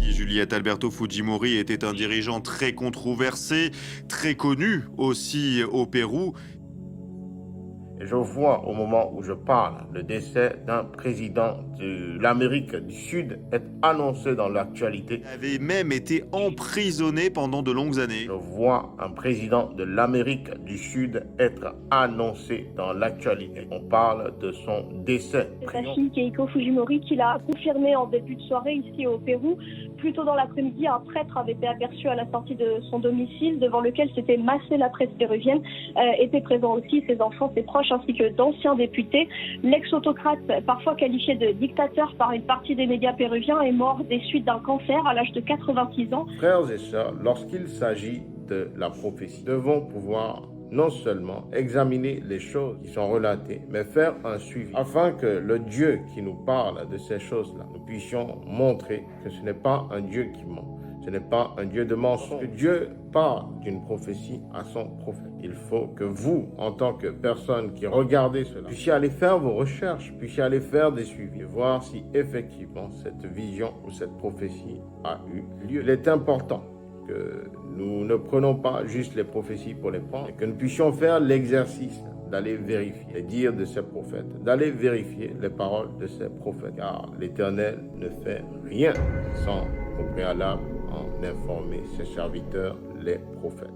Juliette Alberto Fujimori était un dirigeant très controversé, très connu aussi au Pérou. Et je vois au moment où je parle, le décès d'un président de l'Amérique du Sud est annoncé dans l'actualité. Il avait même été emprisonné pendant de longues années. Je vois un président de l'Amérique du Sud être annoncé dans l'actualité. On parle de son décès. C'est sa fille Keiko Fujimori qui l'a confirmé en début de soirée ici au Pérou. Plus tôt dans l'après-midi, un prêtre avait été aperçu à la sortie de son domicile, devant lequel s'était massée la presse péruvienne. Étaient présents aussi ses enfants, ses proches, ainsi que d'anciens députés. L'ex-autocrate, parfois qualifié de dictateur par une partie des médias péruviens, est mort des suites d'un cancer à l'âge de 86 ans. Frères et sœurs, lorsqu'il s'agit de la prophétie, nous devons pouvoir non seulement examiner les choses qui sont relatées, mais faire un suivi, afin que le Dieu qui nous parle de ces choses-là, nous puissions montrer que ce n'est pas un Dieu qui ment, ce n'est pas un Dieu de mensonge. Que Dieu parle d'une prophétie à son prophète. Il faut que vous, en tant que personne qui regardez cela, puissiez aller faire vos recherches, puissiez aller faire des suivis, voir si effectivement cette vision ou cette prophétie a eu lieu. Il est important que nous ne prenons pas juste les prophéties pour les prendre, et que nous puissions faire l'exercice d'aller vérifier les dires de ces prophètes, d'aller vérifier les paroles de ces prophètes, car l'Éternel ne fait rien sans au préalable en informer ses serviteurs, les prophètes.